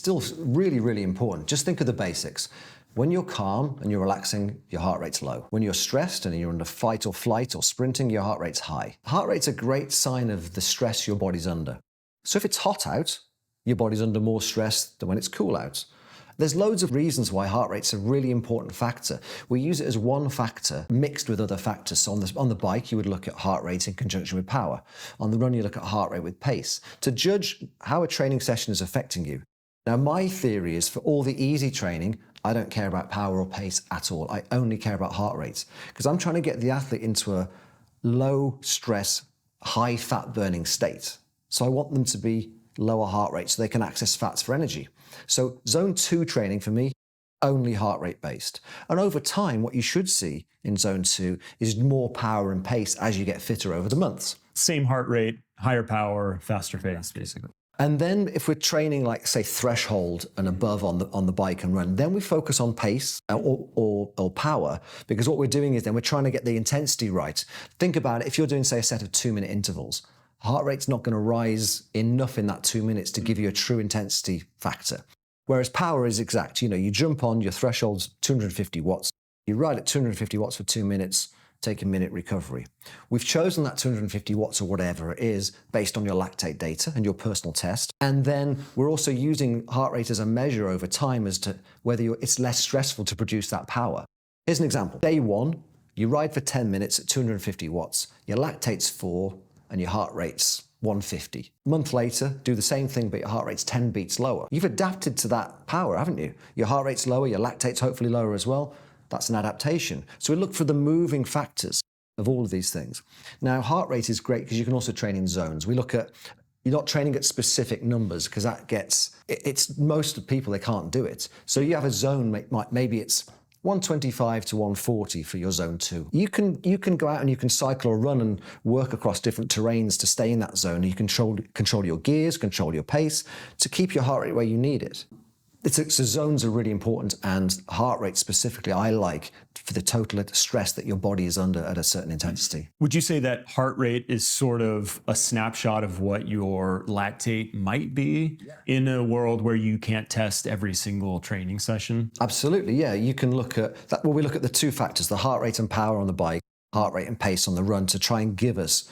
still really, really important. Just think of the basics. When you're calm and you're relaxing, your heart rate's low. When you're stressed and you're under fight or flight or sprinting, your heart rate's high. Heart rate's a great sign of the stress your body's under. So if it's hot out, your body's under more stress than when it's cool out. There's loads of reasons why heart rate's a really important factor. We use it as one factor mixed with other factors. So on the bike, you would look at heart rate in conjunction with power. On the run, you look at heart rate with pace to judge how a training session is affecting you. Now, my theory is for all the easy training, I don't care about power or pace at all. I only care about heart rate because I'm trying to get the athlete into a low stress, high fat burning state. So I want them to be lower heart rate so they can access fats for energy. So zone 2 training for me, only heart rate based. And over time, what you should see in zone 2 is more power and pace as you get fitter over the months. Same heart rate, higher power, faster pace, basically. And then if we're training like, say, threshold and above on the bike and run, then we focus on pace or power, because what we're doing is then we're trying to get the intensity right. Think about it. If you're doing, say, a set of 2-minute intervals, heart rate's not going to rise enough in that 2 minutes to give you a true intensity factor. Whereas power is exact. You jump on, your threshold's 250 watts. You ride at 250 watts for 2 minutes, take a minute recovery. We've chosen that 250 watts or whatever it is based on your lactate data and your personal test. And then we're also using heart rate as a measure over time as to whether it's less stressful to produce that power. Here's an example. Day 1, you ride for 10 minutes at 250 watts. Your lactate's 4 and your heart rate's 150. A month later, do the same thing, but your heart rate's 10 beats lower. You've adapted to that power, haven't you? Your heart rate's lower, your lactate's hopefully lower as well. That's an adaptation. So we look for the moving factors of all of these things. Now, heart rate is great because you can also train in zones. We look at, you're not training at specific numbers because that gets, it's most people, they can't do it. So you have a zone, maybe it's 125 to 140 for your zone 2. You can go out and you can cycle or run and work across different terrains to stay in that zone. You control your gears, control your pace to keep your heart rate where you need it. So zones are really important, and heart rate specifically I like for the total stress that your body is under at a certain intensity. Would you say that heart rate is sort of a snapshot of what your lactate might be in a world where you can't test every single training session? Absolutely, yeah. You can look at that. Well, we look at the two factors, the heart rate and power on the bike, heart rate and pace on the run, to try and give us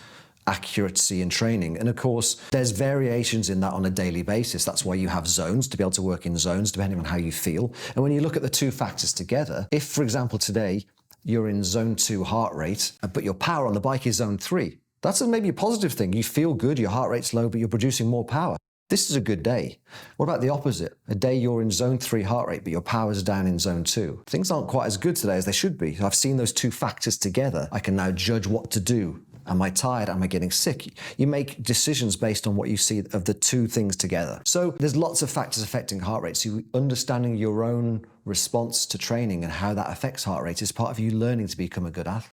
accuracy in training. And of course, there's variations in that on a daily basis. That's why you have zones, to be able to work in zones depending on how you feel. And when you look at the two factors together, if, for example, today you're in zone 2 heart rate, but your power on the bike is zone 3, that's maybe a positive thing. You feel good, your heart rate's low, but you're producing more power. This is a good day. What about the opposite? A day you're in zone 3 heart rate, but your power's down in zone 2. Things aren't quite as good today as they should be. I've seen those two factors together. I can now judge what to do. Am I tired? Am I getting sick? You make decisions based on what you see of the two things together. So there's lots of factors affecting heart rate. So understanding your own response to training and how that affects heart rate is part of you learning to become a good athlete.